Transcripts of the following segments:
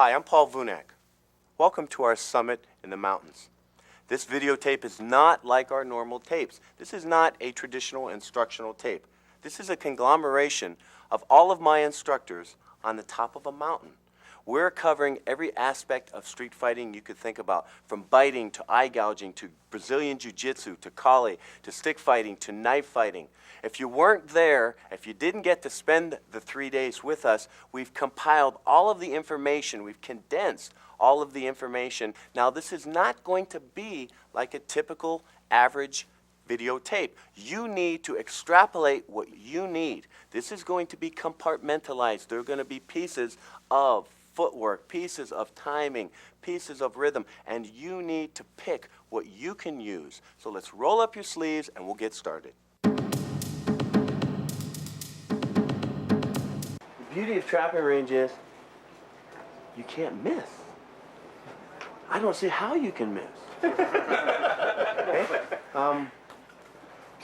Hi, I'm Paul Vunak. Welcome to our summit in the mountains. This videotape is not like our normal tapes. This is not a traditional instructional tape. This is a conglomeration of all of my instructors on the top of a mountain. We're covering every aspect of street fighting you could think about, from biting to eye gouging to Brazilian Jiu-Jitsu to Kali to stick fighting to knife fighting. If you weren't there, if you didn't get to spend the 3 days with us, we've compiled all of the information, we've condensed all of the information. Now, this is not going to be like a typical average videotape. You need to extrapolate what you need. This is going to be compartmentalized. There are going to be pieces of footwork, pieces of timing, pieces of rhythm, and you need to pick what you can use. So let's roll up your sleeves and we'll get started. The beauty of trapping range is you can't miss. I don't see how you can miss. Okay?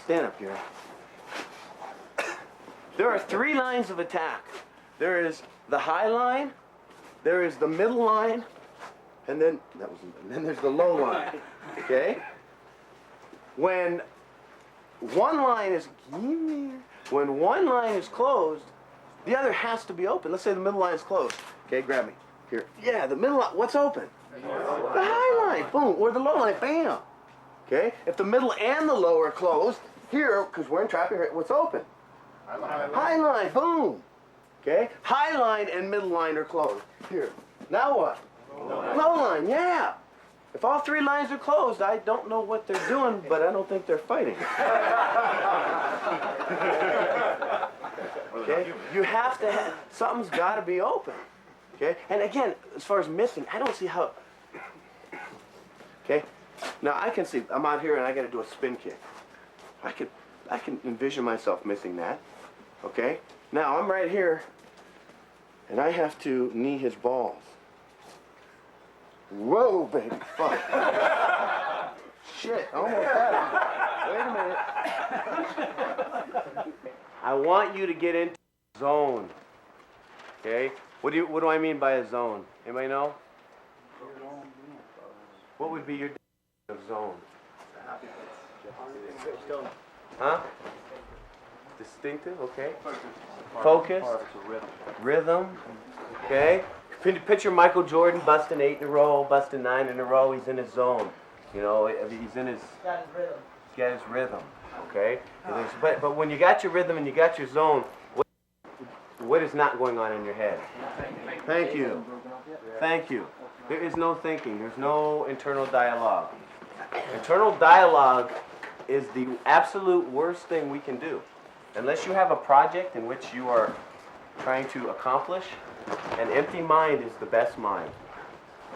Stand up here. There are 3 lines of attack. There is the high line, there is the middle line, and then there's the low line. Okay? When one line is closed, the other has to be open. Let's say the middle line is closed. Okay, grab me. Here. Yeah, the middle line, what's open? The high line, boom, or the low line, bam. Okay? If the middle and the low are closed, here, because we're in trapping, what's open? High line, boom. Okay? High line and middle line are closed. Here. Now what? Low line, yeah. If all 3 lines are closed, I don't know what they're doing, but I don't think they're fighting. Okay? You have to have, something's got to be open. Okay? And again, as far as missing, I don't see how. Okay? Now I can see, I'm out here and I got to do a spin kick. I can envision myself missing that. Okay? Now I'm right here and I have to knee his balls. Whoa, baby, fuck. Shit, almost had him. Wait a minute. I want you to get into zone. Okay? What do I mean by a zone? Anybody know? What would be your of zone? Huh? Distinctive, okay. Focus. Rhythm. Okay. Picture Michael Jordan busting 8 in a row, busting 9 in a row. He's in his zone. You know, he's in his. Got his rhythm. He's got his rhythm. Okay. But when you got your rhythm and you got your zone, what is not going on in your head? Thank you. Thank you. There is no thinking. There's no internal dialogue. Internal dialogue is the absolute worst thing we can do. Unless you have a project in which you are trying to accomplish, an empty mind is the best mind.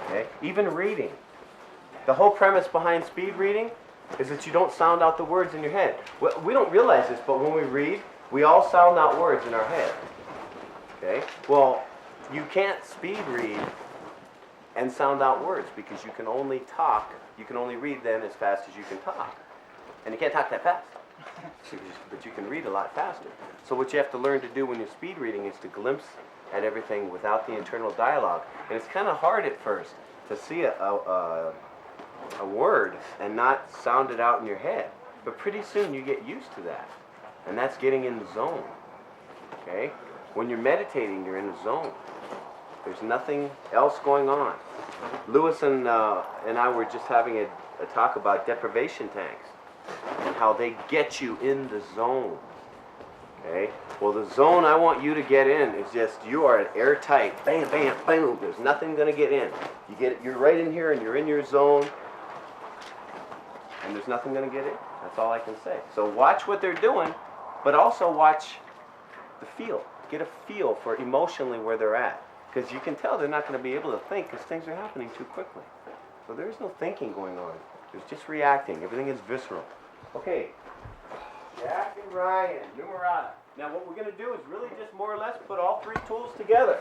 Okay? Even reading. The whole premise behind speed reading is that you don't sound out the words in your head. We don't realize this, but when we read, we all sound out words in our head. Okay? Well, you can't speed read and sound out words because you can only talk, you can only read then as fast as you can talk. And you can't talk that fast. But you can read a lot faster. So what you have to learn to do when you're speed reading is to glimpse at everything without the internal dialogue. And it's kind of hard at first to see a word and not sound it out in your head. But pretty soon you get used to that. And that's getting in the zone. Okay? When you're meditating, you're in the zone. There's nothing else going on. Lewis and I were just having a talk about deprivation tanks and how they get you in the zone. Okay? Well, the zone I want you to get in is just, you are airtight. Bam, bam, boom. There's nothing going to get in. You're right in here and you're in your zone. And there's nothing going to get in. That's all I can say. So watch what they're doing, but also watch the feel. Get a feel for emotionally where they're at. Because you can tell they're not going to be able to think because things are happening too quickly. So there's no thinking going on. There's just reacting. Everything is visceral. Okay. Jack and Ryan, numerata. Now what we're going to do is really just more or less put all 3 tools together.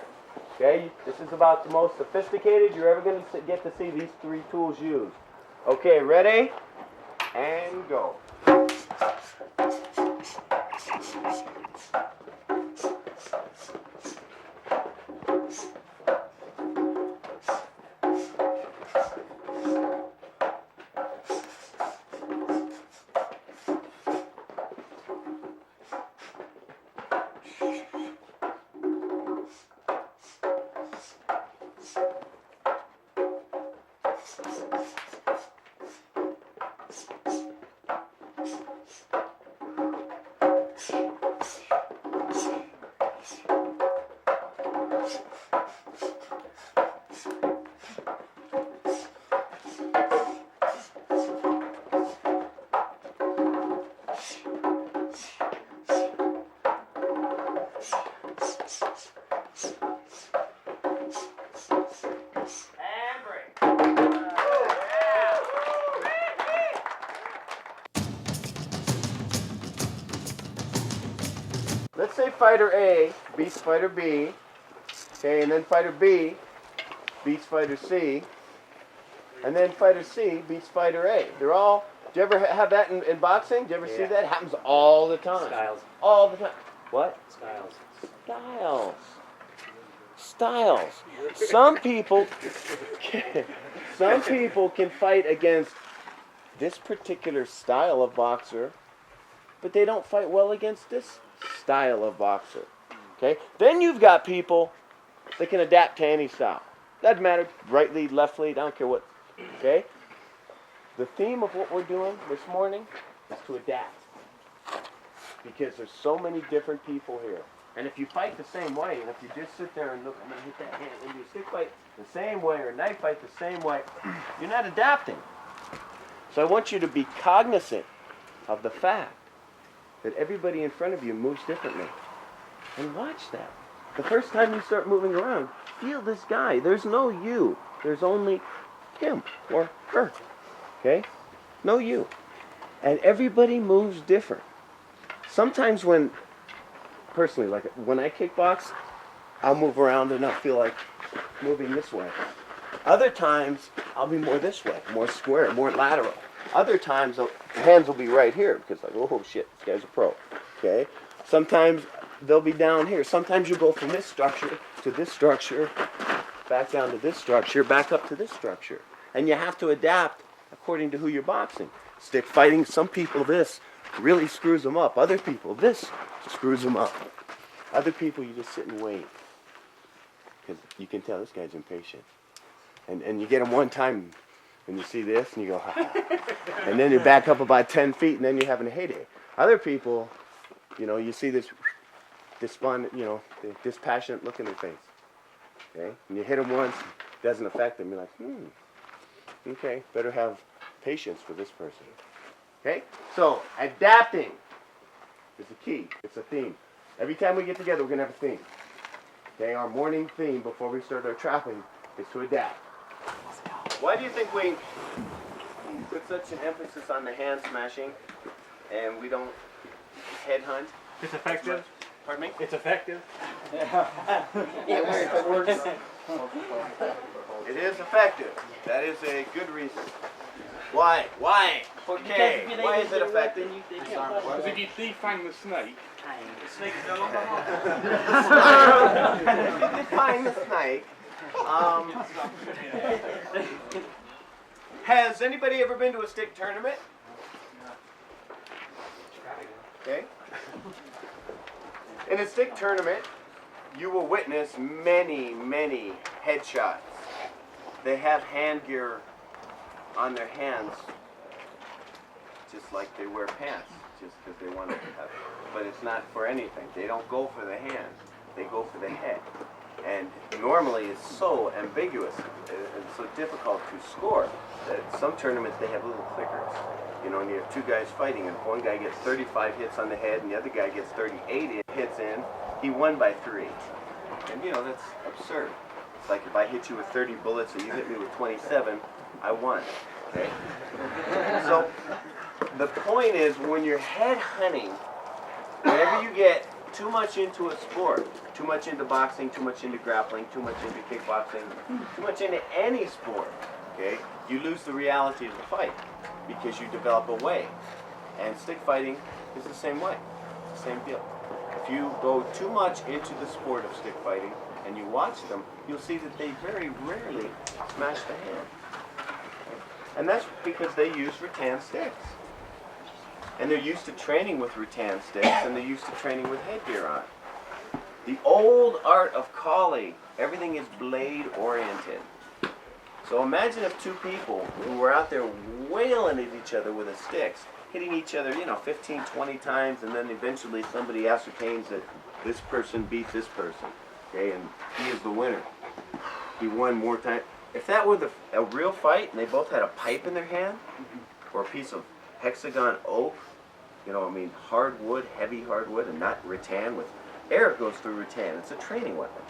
Okay? This is about the most sophisticated you're ever going to get to see these 3 tools used. Okay, ready? And go. fighter A beats fighter B, okay, and then fighter B beats fighter C, and then fighter C beats fighter A. They're all, do you ever have that in boxing? Do you ever see that? It happens all the time. Styles. All the time. What? Styles. Styles. Some people can fight against this particular style of boxer, but they don't fight well against this style of boxer. Okay? Then you've got people that can adapt to any style. Doesn't matter, right lead, left lead, I don't care what. Okay? The theme of what we're doing this morning is to adapt. Because there's so many different people here. And if you fight the same way, and if you just sit there and look, I'm going to hit that hand, and you stick fight the same way or knife fight the same way, you're not adapting. So I want you to be cognizant of the fact that everybody in front of you moves differently. And watch that. The first time you start moving around, feel this guy. There's no you. There's only him or her. Okay? No you. And everybody moves different. Sometimes personally, like when I kickbox, I'll move around and I'll feel like moving this way. Other times, I'll be more this way, more square, more lateral. Other times, the hands will be right here because like, oh shit, this guy's a pro. Okay? Sometimes they'll be down here. Sometimes you go from this structure to this structure, back down to this structure, back up to this structure. And you have to adapt according to who you're boxing. Stick fighting, some people this really screws them up. Other people, this screws them up. Other people, you just sit and wait. Because you can tell this guy's impatient. And you get him one time, and you see this, and you go, ha. And then you back up about 10 feet, and then you're having a heyday. Other people, you see this despondent, dispassionate look in their face. Okay? And you hit them once, it doesn't affect them. You're like, okay, better have patience for this person. Okay? So, adapting is the key. It's a theme. Every time we get together, we're going to have a theme. Okay? Our morning theme before we start our trapping is to adapt. Why do you think we put such an emphasis on the hand smashing and we don't headhunt? It's effective. Pardon me? It's effective. It works. It is effective. That is a good reason. Why? Okay. Why is it effective? Because if you defang the snake, The snake is no longer harmful. Define the snake. Has anybody ever been to a stick tournament? Okay. In a stick tournament, you will witness many, many headshots. They have hand gear on their hands, just like they wear pants, just because they want to have. But it's not for anything. They don't go for the hands. They go for the head. And normally it's so ambiguous and so difficult to score that some tournaments they have little clickers. And you have two guys fighting, and if one guy gets 35 hits on the head and the other guy gets 38 hits in, he won by 3. And that's absurd. It's like if I hit you with 30 bullets and you hit me with 27, I won. Okay? So the point is, when you're head hunting, whenever you get too much into a sport, too much into boxing, too much into grappling, too much into kickboxing, too much into any sport, okay, you lose the reality of the fight because you develop a way. And stick fighting is the same way. It's the same deal. If you go too much into the sport of stick fighting and you watch them, you'll see that they very rarely smash the hand. And that's because they use rattan sticks. And they're used to training with rattan sticks, and they're used to training with headgear on. The old art of Kali, everything is blade oriented. So imagine if two people who were out there wailing at each other with the sticks, hitting each other, 15, 20 times, and then eventually somebody ascertains that this person beats this person, okay, and he is the winner. He won more time. If that were a real fight, and they both had a pipe in their hand, or a piece of hexagon oak, hardwood, heavy hardwood, and not rattan, with air goes through rattan. It's a training weapon,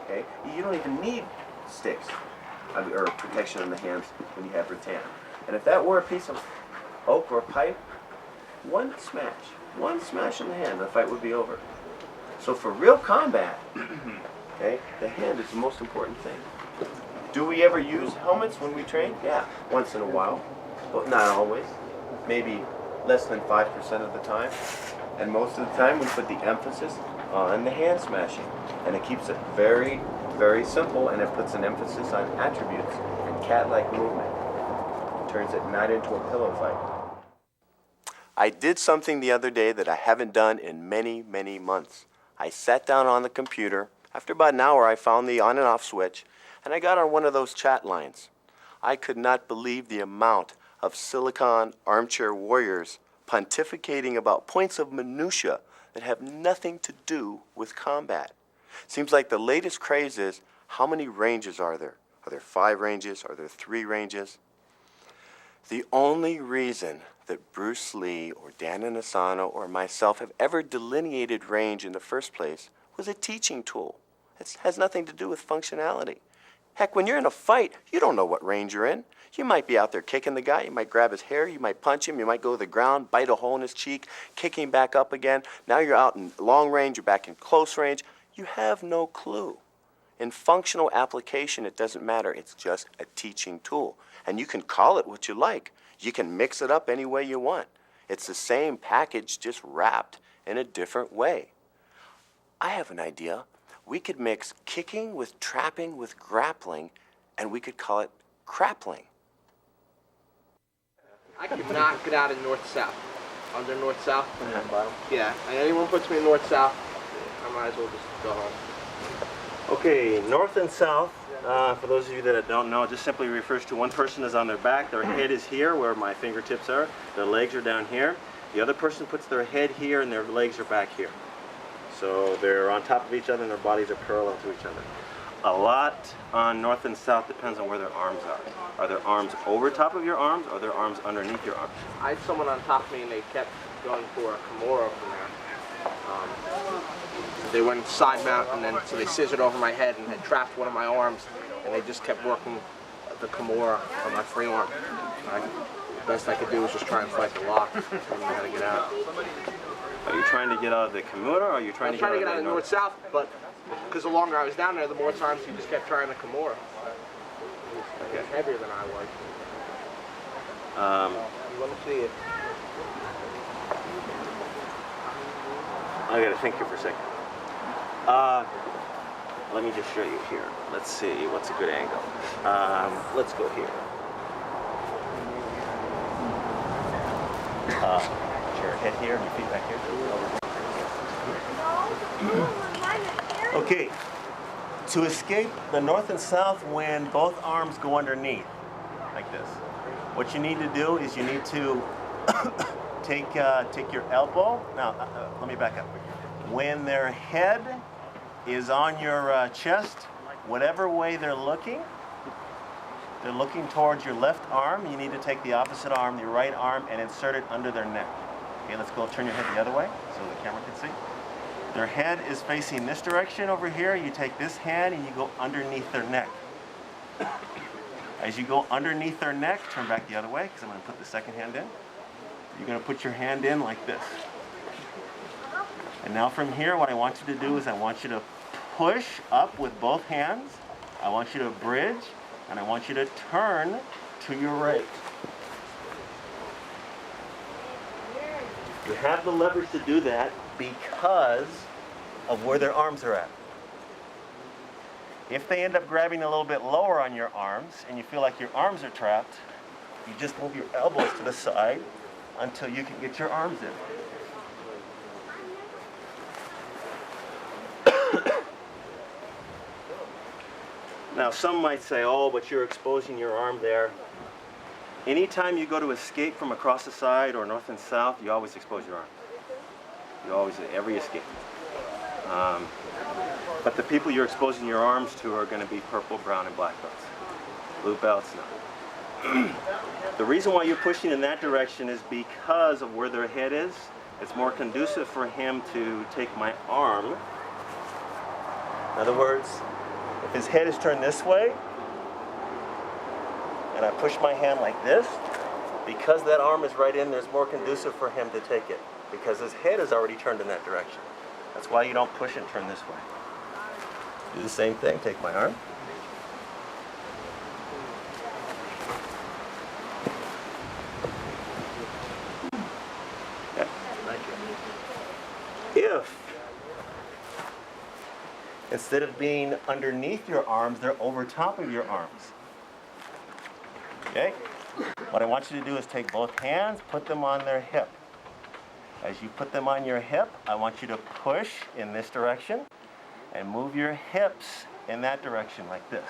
okay? You don't even need sticks or protection on the hands when you have rattan. And if that were a piece of oak or pipe, one smash in the hand, the fight would be over. So for real combat, okay, the hand is the most important thing. Do we ever use helmets when we train? Yeah, once in a while, but not always. Maybe less than 5% of the time. And most of the time we put the emphasis on the hand smashing. And it keeps it very, very simple, and it puts an emphasis on attributes and cat-like movement. It turns it not into a pillow fight. I did something the other day that I haven't done in many, many months. I sat down on the computer. After about an hour, I found the on and off switch, and I got on one of those chat lines. I could not believe the amount of silicon armchair warriors pontificating about points of minutia that have nothing to do with combat. Seems like the latest craze is, how many ranges are there? Are there 5 ranges? Are there 3 ranges? The only reason that Bruce Lee or Dan Inosanto or myself have ever delineated range in the first place was a teaching tool. It has nothing to do with functionality. Heck, when you're in a fight, you don't know what range you're in. You might be out there kicking the guy, you might grab his hair, you might punch him, you might go to the ground, bite a hole in his cheek, kick him back up again. Now you're out in long range, you're back in close range. You have no clue. In functional application, it doesn't matter. It's just a teaching tool. And you can call it what you like. You can mix it up any way you want. It's the same package, just wrapped in a different way. I have an idea. We could mix kicking with trapping with grappling, and we could call it crappling. I could not get out of north-south. Under north-south? Yeah, and anyone puts me in north-south, I might as well just go home. Okay, north and south, for those of you that don't know, just simply refers to one person is on their back, their head is here where my fingertips are, their legs are down here. The other person puts their head here and their legs are back here. So they're on top of each other and their bodies are parallel to each other. A lot on north and south depends on where their arms are. Are their arms over top of your arms or are their arms underneath your arms? I had someone on top of me and they kept going for a Kimura from there. They went side mount and then so they scissored over my head and had trapped one of my arms and they just kept working the Kimura on my free arm. The best I could do was just try and fight the lock. I didn't know how to get out. Are you trying to get out of the Kimura or are you trying to get out of the north-south, but because the longer I was down there, the more times he just kept trying the Kimura. He was heavier than I was. Let me see it. I gotta think here for a second. Let me just show you here. Let's see, what's a good angle? Let's go here. Your head here and your feet back here. Okay, to escape the north and south when both arms go underneath, like this, what you need to do is you need to take your elbow. Now, let me back up. When their head is on your chest, whatever way they're looking towards your left arm. You need to take the opposite arm, the right arm, and insert it under their neck. Okay, let's go turn your head the other way so the camera can see. Their head is facing this direction over here. You take this hand and you go underneath their neck. As you go underneath their neck, turn back the other way because I'm going to put the second hand in. You're going to put your hand in like this. And now from here, what I want you to do is I want you to push up with both hands. I want you to bridge, and I want you to turn to your right. You have the leverage to do that because of where their arms are at. If they end up grabbing a little bit lower on your arms and you feel like your arms are trapped, you just move your elbows to the side until you can get your arms in. Now some might say, oh, but you're exposing your arm there. Anytime you go to escape from across the side or north and south, you always expose your arm. You always, every escape. But the people you're exposing your arms to are going to be purple, brown, and black belts. Blue belts, no. The reason why you're pushing in that direction is because of where their head is. It's more conducive for him to take my arm. In other words, if his head is turned this way, and I push my hand like this, because that arm is right in, there's more conducive for him to take it, because his head is already turned in that direction. That's why you don't push and turn this way. Do the same thing, take my arm. Okay. If instead of being underneath your arms, they're over top of your arms. Okay? What I want you to do is take both hands, put them on their hip. As you put them on your hip, I want you to push in this direction and move your hips in that direction like this.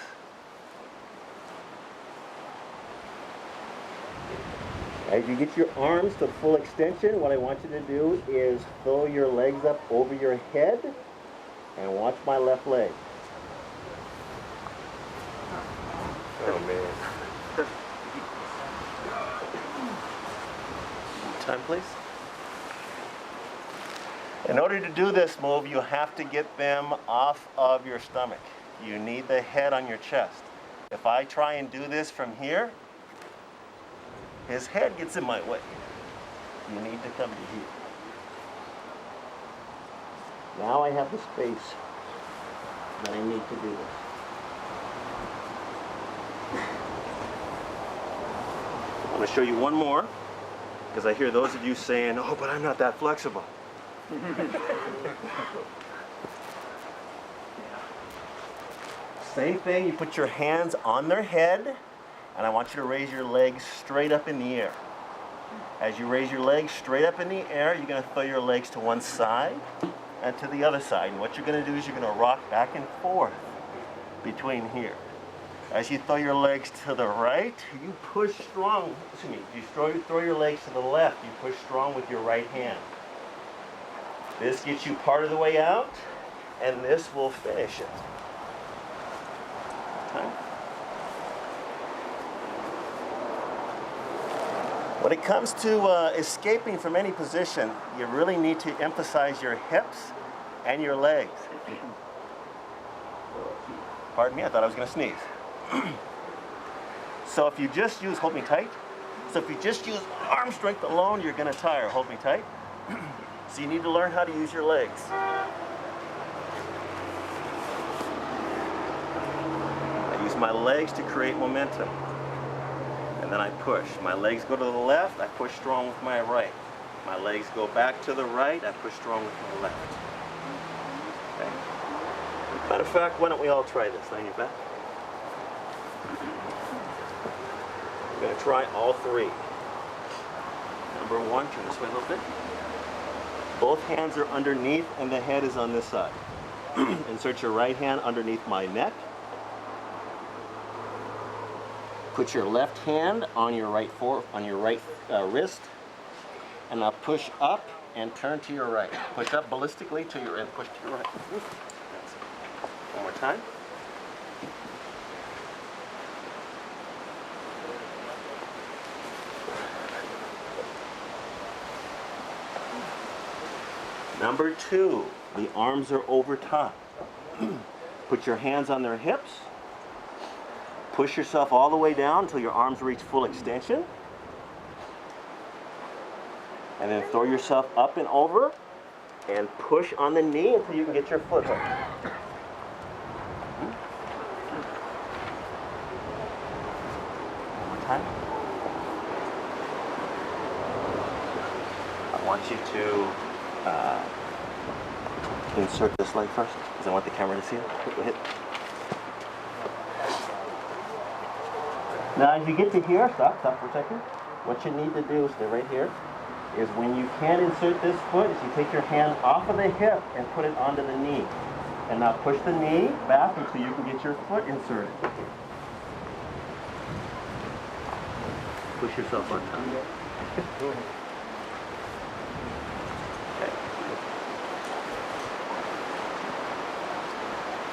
As you get your arms to full extension, what I want you to do is throw your legs up over your head and watch my left leg. Oh man. Time, please. In order to do this move, you have to get them off of your stomach. You need the head on your chest. If I try and do this from here, his head gets in my way. You need to come to here. Now I have the space that I need to do this. I'm going to show you one more, because I hear those of you saying, oh, but I'm not that flexible. Same thing, you put your hands on their head, and I want you to raise your legs straight up in the air. As you raise your legs straight up in the air, you're going to throw your legs to one side and to the other side. And what you're going to do is you're going to rock back and forth between here. As you throw your legs to the right, you push strong. Excuse me, you throw your legs to the left, you push strong with your right hand. This gets you part of the way out, and this will finish it. Okay. When it comes to escaping from any position, you really need to emphasize your hips and your legs. Pardon me, I thought I was going to sneeze. So if you just use, hold me tight. So if you just use arm strength alone, you're going to tire. Hold me tight. So you need to learn how to use your legs. I use my legs to create momentum. And then I push. My legs go to the left, I push strong with my right. My legs go back to the right, I push strong with my left. Okay. Matter of fact, why don't we all try this? Laying your back. We're going to try all three. Number one, turn this way a little bit. Both hands are underneath and the head is on this side. Insert your right hand underneath my neck. Put your left hand on your right wrist, and now push up and turn to your right. Push up ballistically to your and push to your right. That's it. One more time. Number two, the arms are over top. Put your hands on their hips. Push yourself all the way down until your arms reach full extension. And then throw yourself up and over and push on the knee until you can get your foot hooked. One more time. I want you to insert this leg first, because I want the camera to see it. Go ahead. Now, as you get to here, stop for a second. What you need to do, stay right here, is when you can insert this foot, is you take your hand off of the hip and put it onto the knee. And now push the knee back until you can get your foot inserted. Push yourself on top. Okay.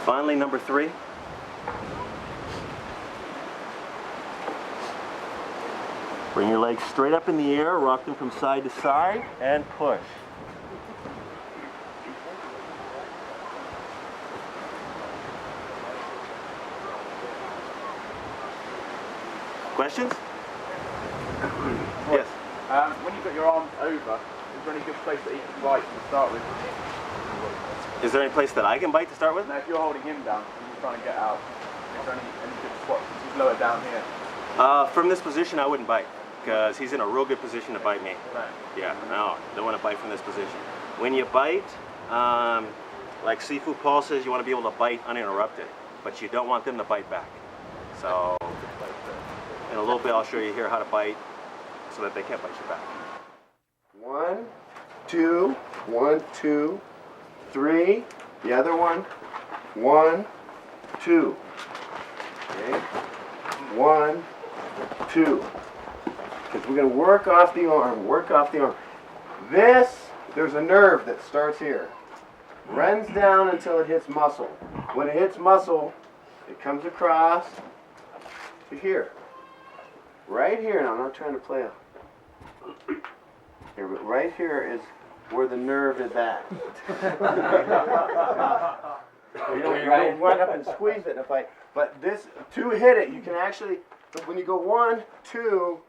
Finally, number three. Bring your legs straight up in the air, rock them from side to side, and push. Questions? Yes. When you've got your arms over, is there any good place that you can right to start with? Is there any place that I can bite to start with? Now, if you're holding him down and you're trying to get out, is there any good spots? He's lower down here. From this position, I wouldn't bite because he's in a real good position to bite me. Right. Yeah, no, don't want to bite from this position. When you bite, like Sifu Paul says, you want to be able to bite uninterrupted, but you don't want them to bite back. So in a little bit, I'll show you here how to bite so that they can't bite you back. 1, 2, 1, 2, 3. The other one. 1, 2. Okay. 1, 2. Because we're going to work off the arm, work off the arm. This, there's a nerve that starts here. Runs down until it hits muscle. When it hits muscle, it comes across to here. Right here, now I'm not trying to play a... Here, but right here is where the nerve is at. You don't wind up and squeeze it in a fight. But this, to hit it, you can actually, when you go 1, 2,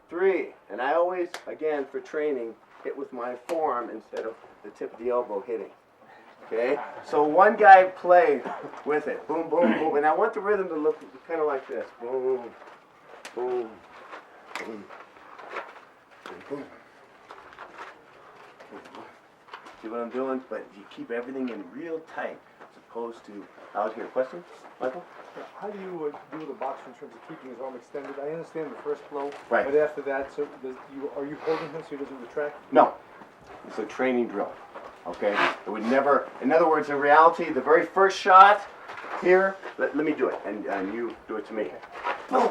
3, and I always, again, for training, hit with my forearm instead of the tip of the elbow hitting. Okay? So one guy play with it. Boom, boom, boom. And I want the rhythm to look kind of like this. Boom, boom, boom, boom. See what I'm doing? But you keep everything in real tight as opposed to out here. Question, Michael? How do you do the boxer in terms of keeping his arm extended? I understand the first blow, Right. but after that, so are you holding him so he doesn't retract? No. It's a training drill. Okay? It would never, in other words, in reality, the very first shot here, let me do it, and you do it to me. Boom.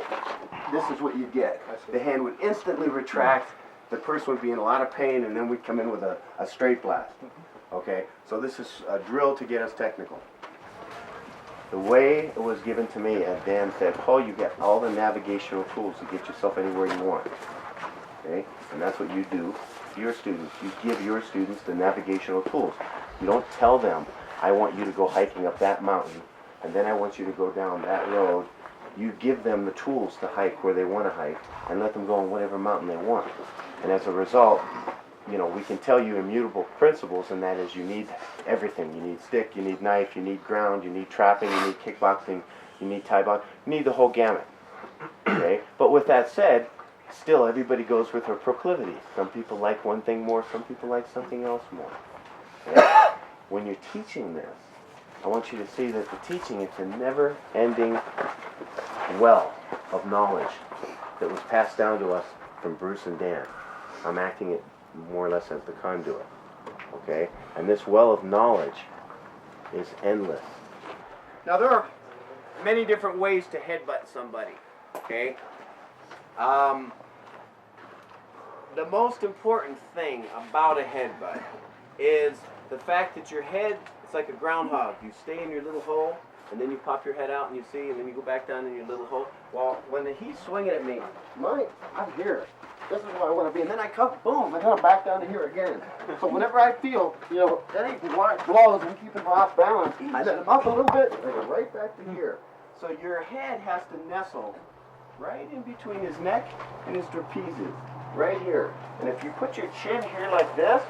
This is what you get. The hand would instantly retract. The person would be in a lot of pain, and then we'd come in with a straight blast. Okay? So this is a drill to get us technical. The way it was given to me, as Dan said, Paul, you get all the navigational tools to get yourself anywhere you want. Okay? And that's what you do to your students. You give your students the navigational tools. You don't tell them, I want you to go hiking up that mountain, and then I want you to go down that road. You give them the tools to hike where they want to hike, and let them go on whatever mountain they want. And as a result, you know, we can tell you immutable principles, and that is you need everything. You need stick, you need knife, you need ground, you need trapping, you need kickboxing, you need Thai boxing, you need the whole gamut. Okay? But with that said, still everybody goes with their proclivity. Some people like one thing more, some people like something else more. Okay? When you're teaching this, I want you to see that the teaching is a never-ending well of knowledge that was passed down to us from Bruce and Dan. I'm acting it more or less as the conduit, okay? And this well of knowledge is endless. Now there are many different ways to headbutt somebody, okay? The most important thing about a headbutt is the fact that your head, it's like a groundhog. You stay in your little hole, and then you pop your head out and you see, and then you go back down in your little hole. Well, when he's swinging at me, I'm here. This is where I want to be. And then I come, boom, and then I'm back down to here again. So whenever I feel, you know, any blows and keep him off balance, I let him up a little bit, and I go right back to here. So your head has to nestle right in between his neck and his trapezes, right here. And if you put your chin here like this,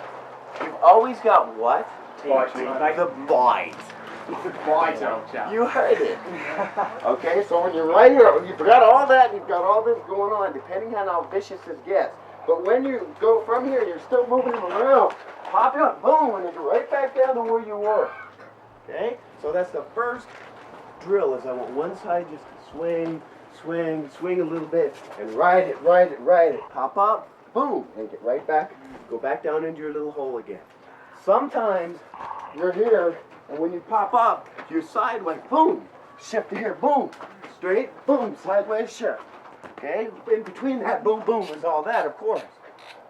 you've always got what? The bite. You heard it. Okay, so when you're right here, you've got all that, and you've got all this going on, depending on how vicious this gets. But when you go from here, you're still moving him around. Pop it, boom, and you're right back down to where you were. Okay, so that's the first drill. Is I want one side just to swing, swing, swing a little bit, and ride it, ride it, ride it. Pop up, boom, and get right back. Go back down into your little hole again. Sometimes you're here. And when you pop up, you're sideways, boom, shift to here, boom, straight, boom, sideways shift. Okay? In between that boom, boom is all that, of course.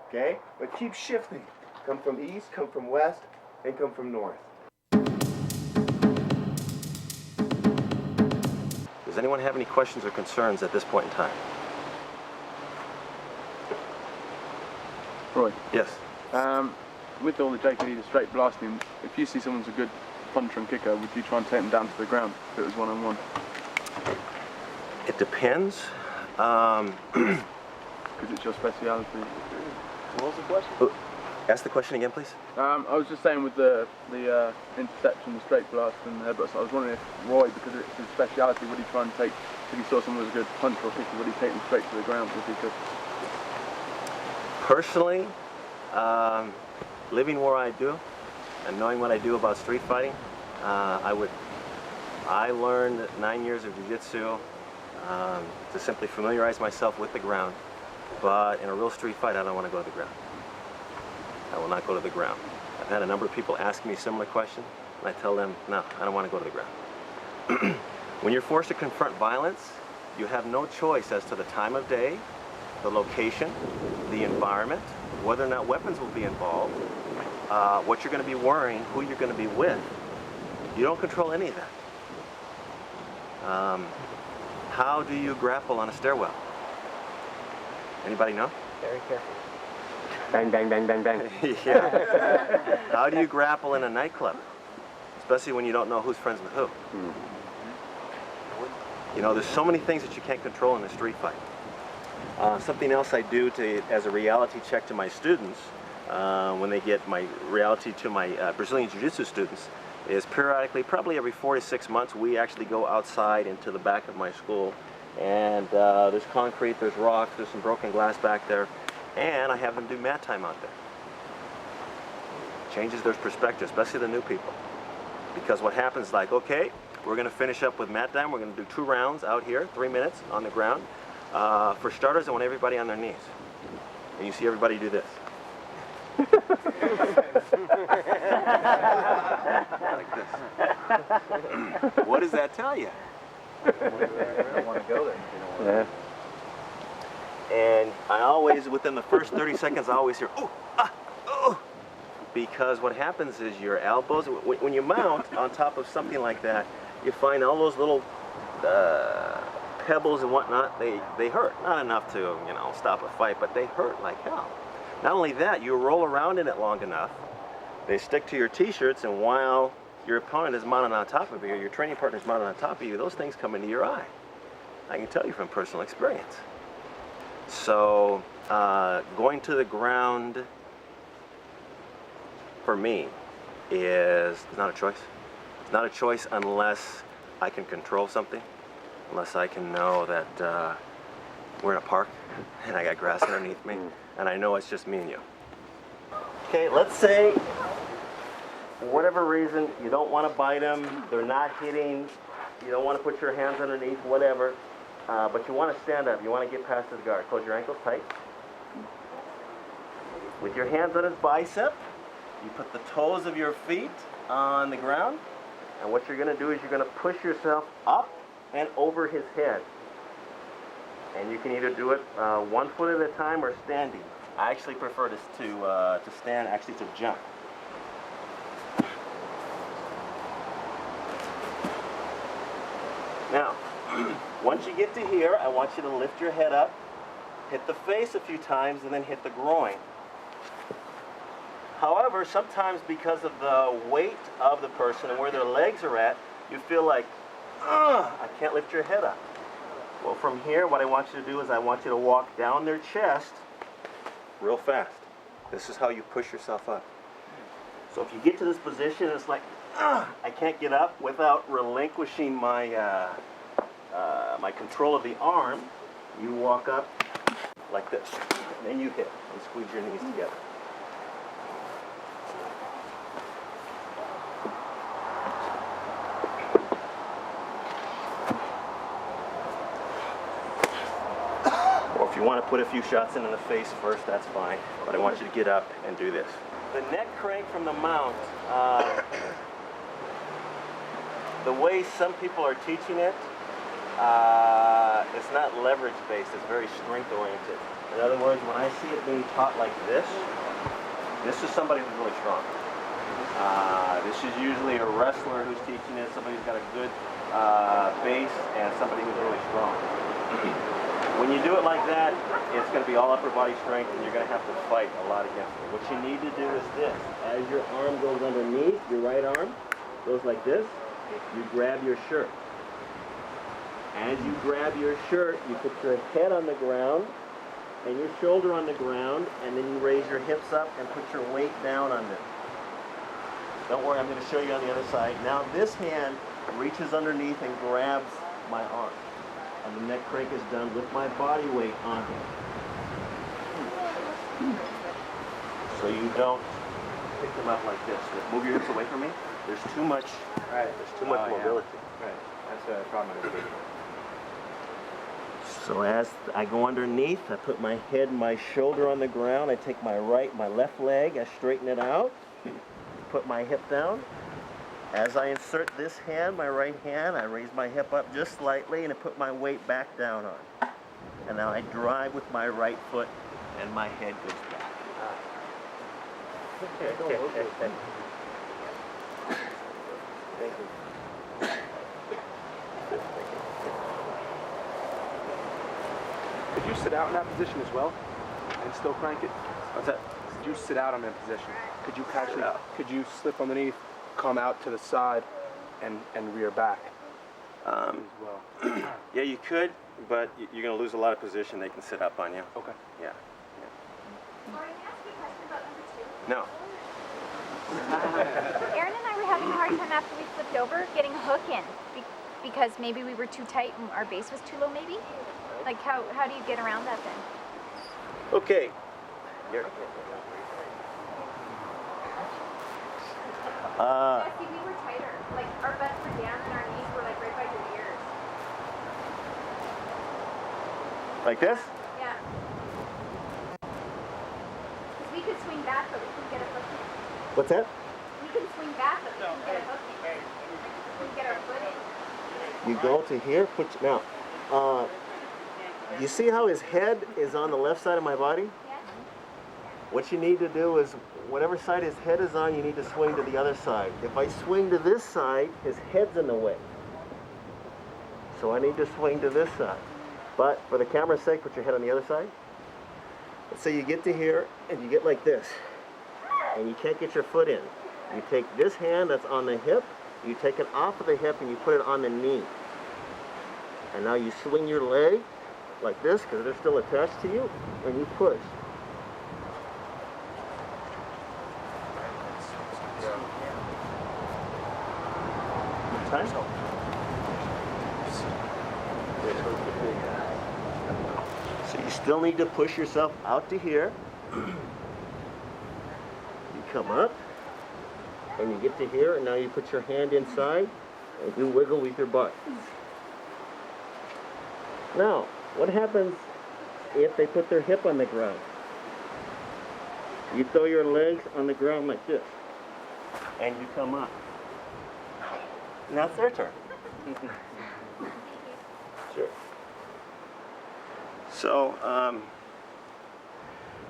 Okay? But keep shifting. Come from east, come from west, and come from north. Does anyone have any questions or concerns at this point in time? Roy. Yes. With all the JKD, the straight blasting, if you see someone's a good puncher and kicker, would you try and take them down to the ground if it was one-on-one? It depends. Because it's your speciality. What was the question? Ask the question again, please. I was just saying with the interception, the straight blast, and the headbutts. I was wondering if Roy, because it's his speciality, would he try and take? If he saw someone was a good puncher or kicker, would he take them straight to the ground if he could? Personally, living where I do and knowing what I do about street fighting, I would. I learned 9 years of Jiu-Jitsu to simply familiarize myself with the ground. But in a real street fight, I don't want to go to the ground. I will not go to the ground. I've had a number of people ask me a similar question, and I tell them, no, I don't want to go to the ground. When you're forced to confront violence, you have no choice as to the time of day, the location, the environment, whether or not weapons will be involved, what you're going to be wearing, who you're going to be with. You don't control any of that. How do you grapple on a stairwell? Anybody know? Very careful. Bang, bang, bang, bang, bang. Yeah. How do you grapple in a nightclub? Especially when you don't know who's friends with who. You know, there's so many things that you can't control in a street fight. Something else I do as a reality check to my students, when they get my reality to my Brazilian Jiu-Jitsu students, is periodically, probably every 4 to 6 months, we actually go outside into the back of my school. And there's concrete, there's rocks, there's some broken glass back there. And I have them do mat time out there. Changes their perspective, especially the new people. Because what happens, like, okay, we're going to finish up with mat time. We're going to do 2 rounds out here, 3 minutes on the ground. For starters, I want everybody on their knees. And you see everybody do this. Like this. What does that tell you? I don't want to go there. Yeah. And I always, within the first 30 seconds, I always hear, ooh, ah, ooh. Because what happens is your elbows, when you mount on top of something like that, you find all those little pebbles and whatnot, they hurt. Not enough to, you know, stop a fight, but they hurt like hell. Not only that, you roll around in it long enough, they stick to your t-shirts, and while your opponent is mounted on top of you, your training partner is mounted on top of you, those things come into your eye. I can tell you from personal experience. So, going to the ground, for me, is not a choice. It's not a choice unless I can control something, unless I can know that we're in a park, and I got grass underneath me, and I know it's just me and you. Okay, let's say, for whatever reason, you don't want to bite them, they're not hitting, you don't want to put your hands underneath, whatever, but you want to stand up, you want to get past his guard. Close your ankles tight. With your hands on his bicep, you put the toes of your feet on the ground, and what you're going to do is you're going to push yourself up and over his head. And you can either do it 1 foot at a time or standing. I actually prefer to stand, actually to jump. Now, once you get to here, I want you to lift your head up, hit the face a few times, and then hit the groin. However, sometimes because of the weight of the person and where their legs are at, you feel like, I can't lift your head up. Well, from here, what I want you to do is I want you to walk down their chest real fast. This is how you push yourself up. So if you get to this position, it's like, I can't get up without relinquishing my my control of the arm. You walk up like this, and then you hit and squeeze your knees together. Or if you want to put a few shots into the face first, that's fine. But I want you to get up and do this. The neck crank from the mount, the way some people are teaching it, it's not leverage based, it's very strength oriented. In other words, when I see it being taught like this is somebody who's really strong. This is usually a wrestler who's teaching it, somebody who's got a good base, and somebody who's really strong. When you do it like that, it's going to be all upper body strength, and you're going to have to fight a lot against it. What you need to do is this. As your arm goes underneath, your right arm goes like this, you grab your shirt. As you grab your shirt, you put your head on the ground, and your shoulder on the ground, and then you raise your hips up and put your weight down on them. Don't worry, I'm going to show you on the other side. Now this hand reaches underneath and grabs my arm. And the neck crank is done with my body weight on him. So you don't pick them up like this. Move your hips away from me. There's too much, there's too much mobility. Right. That's a problem. So as I go underneath, I put my head and my shoulder on the ground. I take my left leg, I straighten it out, put my hip down. As I insert this hand, my right hand, I raise my hip up just slightly and I put my weight back down on. And now I drive with my right foot and my head goes back. Thank you. Could you sit out in that position as well and still crank it? What's that? Could you sit out in that position? Could you actually, could you slip underneath, come out to the side, and rear back as well? Yeah, you could, but you're going to lose a lot of position. They can sit up on you. Okay. Yeah. Lauren, can I ask you a question about number 2? No. Aaron and I were having a hard time after we flipped over getting a hook in because maybe we were too tight and our base was too low maybe? Like how do you get around that then? Okay. Here. Yeah, see, we were tighter. Like our butts were down and our knees were like right by your ears. Like this? Yeah. Because we could swing back but we couldn't get a hook in. What's that? We could swing back but we couldn't get a hook in. Like, we couldn't get our foot in. You go to here, now, you see how his head is on the left side of my body? Yeah. What you need to do is, whatever side his head is on, you need to swing to the other side. If I swing to this side, his head's in the way. So I need to swing to this side. But for the camera's sake, put your head on the other side. Let's say you get to here, and you get like this. And you can't get your foot in. You take this hand that's on the hip, you take it off of the hip, and you put it on the knee. And now you swing your leg like this, because they're still attached to you, and you push. So you still need to push yourself out to here. You come up, and you get to here, and now you put your hand inside, and you wiggle with your butt. Now, what happens if they put their hip on the ground? You throw your legs on the ground like this, and you come up. Now it's their turn. Sure. So,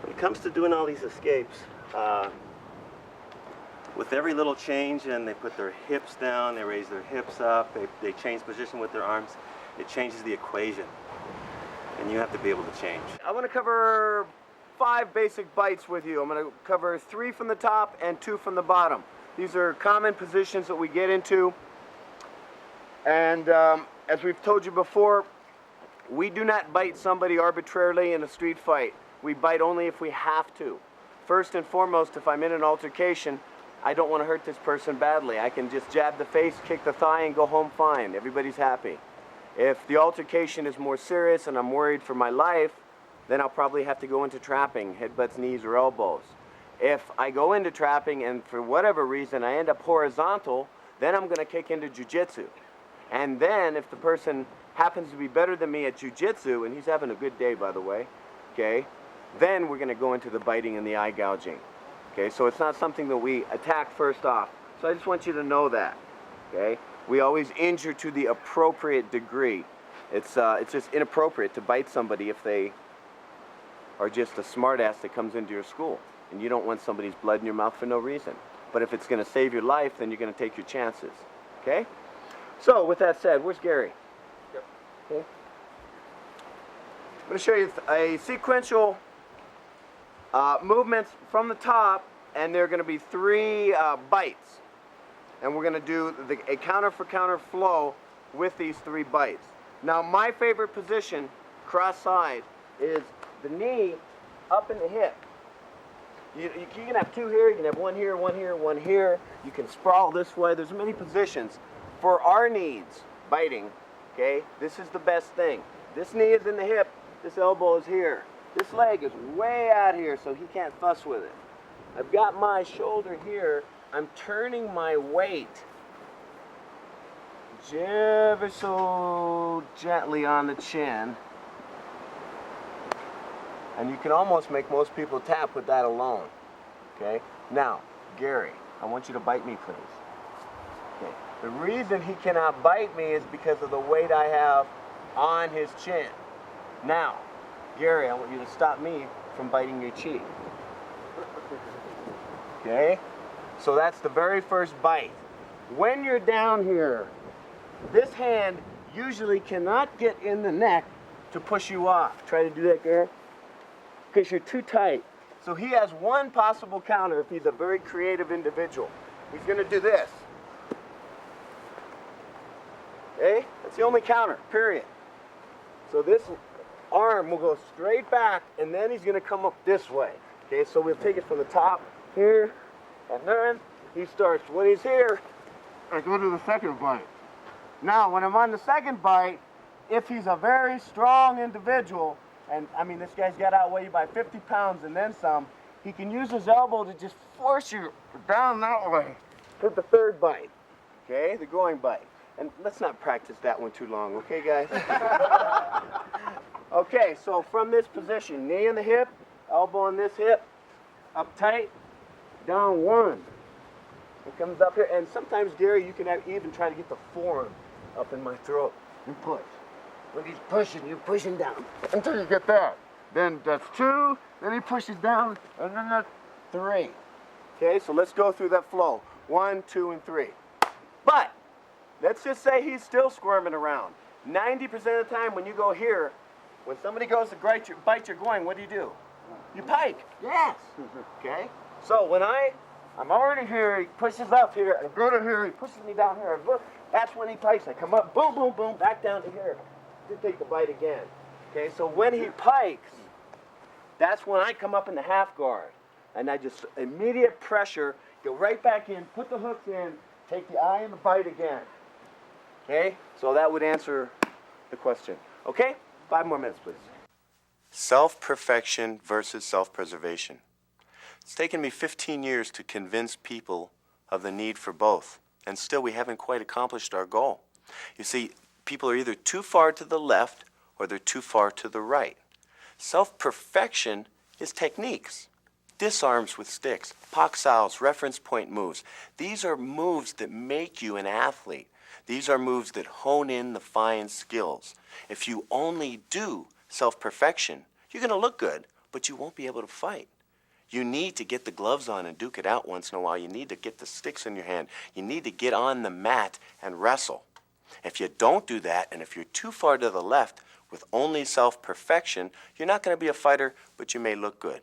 when it comes to doing all these escapes, with every little change, and they put their hips down, they raise their hips up, they change position with their arms, it changes the equation. And you have to be able to change. I want to cover 5 basic bites with you. I'm going to cover 3 from the top and 2 from the bottom. These are common positions that we get into. And as we've told you before, we do not bite somebody arbitrarily in a street fight. We bite only if we have to. First and foremost, if I'm in an altercation, I don't want to hurt this person badly. I can just jab the face, kick the thigh, and go home fine. Everybody's happy. If the altercation is more serious and I'm worried for my life, then I'll probably have to go into trapping, headbutts, knees, or elbows. If I go into trapping and for whatever reason I end up horizontal, then I'm going to kick into Jiu-Jitsu. And then if the person happens to be better than me at Jiu-Jitsu, and he's having a good day by the way, okay, then we're going to go into the biting and the eye gouging. Okay, so it's not something that we attack first off. So I just want you to know that, okay? We always injure to the appropriate degree. It's just inappropriate to bite somebody if they are just a smartass that comes into your school. And you don't want somebody's blood in your mouth for no reason. But if it's going to save your life, then you're going to take your chances. Okay? So, with that said, where's Gary? Yep. Okay. I'm going to show you a sequential movements from the top, and there are going to be 3 bites. And we're going to do a counter for counter flow with these 3 bites. Now my favorite position, cross side, is the knee up in the hip. You can have two here, you can have one here, one here, one here. You can sprawl this way. There's many positions. For our needs, biting, okay, this is the best thing. This knee is in the hip, this elbow is here. This leg is way out here, so he can't fuss with it. I've got my shoulder here. I'm turning my weight ever so gently on the chin. And you can almost make most people tap with that alone. Okay? Now, Gary, I want you to bite me, please. Okay. The reason he cannot bite me is because of the weight I have on his chin. Now, Gary, I want you to stop me from biting your cheek. Okay? So that's the very first bite. When you're down here, this hand usually cannot get in the neck to push you off. Try to do that, Gary. Because you're too tight. So he has one possible counter if he's a very creative individual. He's going to do this. Okay? That's the only counter, period. So this arm will go straight back, and then he's going to come up this way. Okay, so we'll take it from the top here, and then he starts, when he's here, I go to the second bite. Now, when I'm on the second bite, if he's a very strong individual, and I mean, this guy's got outweighed by 50 pounds and then some, he can use his elbow to just force you down that way to the third bite, okay, the going bite. And let's not practice that one too long, okay, guys? Okay, so from this position, knee in the hip, elbow in this hip, up tight, down one. It comes up here, and sometimes, Gary, you can even try to get the forearm up in my throat and push. When he's pushing, you're pushing down until you get that. Then that's two, then he pushes down, and then that's three. Okay, so let's go through that flow. 1, 2, and 3. But let's just say he's still squirming around. 90% of the time when you go here, when somebody goes to bite your going, what do? You pike. Yes. Okay? So when I'm already here, he pushes up here, I go to here, he pushes me down here, that's when he pikes. I come up, boom, boom, boom, back down to here to take the bite again. Okay, so when he pikes, that's when I come up in the half guard. And I just immediate pressure, go right back in, put the hooks in, take the eye and the bite again. Okay, so that would answer the question. Okay, 5 more minutes, please. Self-perfection versus self-preservation. It's taken me 15 years to convince people of the need for both, and still we haven't quite accomplished our goal. You see, people are either too far to the left or they're too far to the right. Self-perfection is techniques. Disarms with sticks, pak saos, reference point moves. These are moves that make you an athlete. These are moves that hone in the fine skills. If you only do self-perfection, you're going to look good, but you won't be able to fight. You need to get the gloves on and duke it out once in a while. You need to get the sticks in your hand. You need to get on the mat and wrestle. If you don't do that, and if you're too far to the left with only self-perfection, you're not going to be a fighter, but you may look good.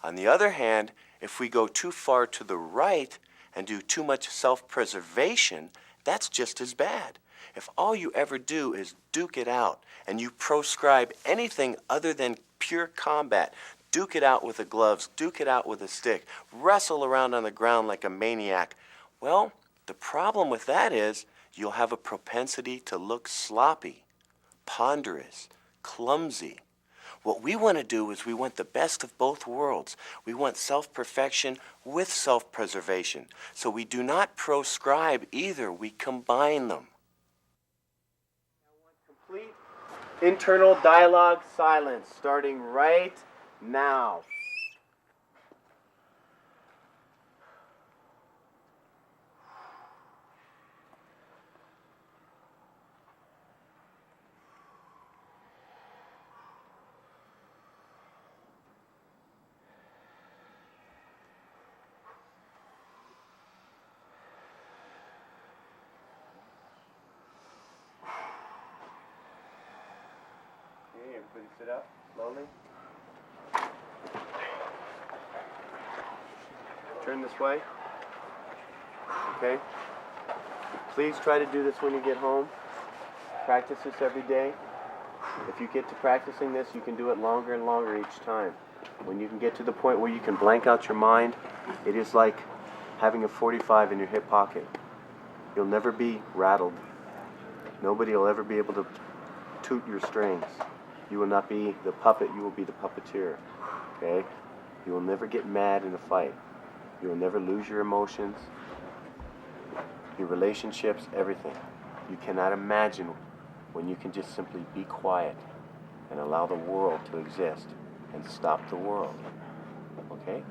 On the other hand, if we go too far to the right and do too much self-preservation, that's just as bad. If all you ever do is duke it out and you proscribe anything other than pure combat, duke it out with the gloves, duke it out with a stick, wrestle around on the ground like a maniac, well, the problem with that is you'll have a propensity to look sloppy, ponderous, clumsy. What we want to do is we want the best of both worlds. We want self-perfection with self-preservation. So we do not proscribe either, we combine them. I want complete internal dialogue silence starting right now. Okay, everybody sit up slowly. Turn this way. Okay? Please try to do this when you get home. Practice this every day. If you get to practicing this, you can do it longer and longer each time. When you can get to the point where you can blank out your mind, it is like having a 45 in your hip pocket. You'll never be rattled. Nobody will ever be able to toot your strings. You will not be the puppet, you will be the puppeteer. Okay? You will never get mad in a fight. You will never lose your emotions, your relationships, everything. You cannot imagine when you can just simply be quiet and allow the world to exist and stop the world. Okay?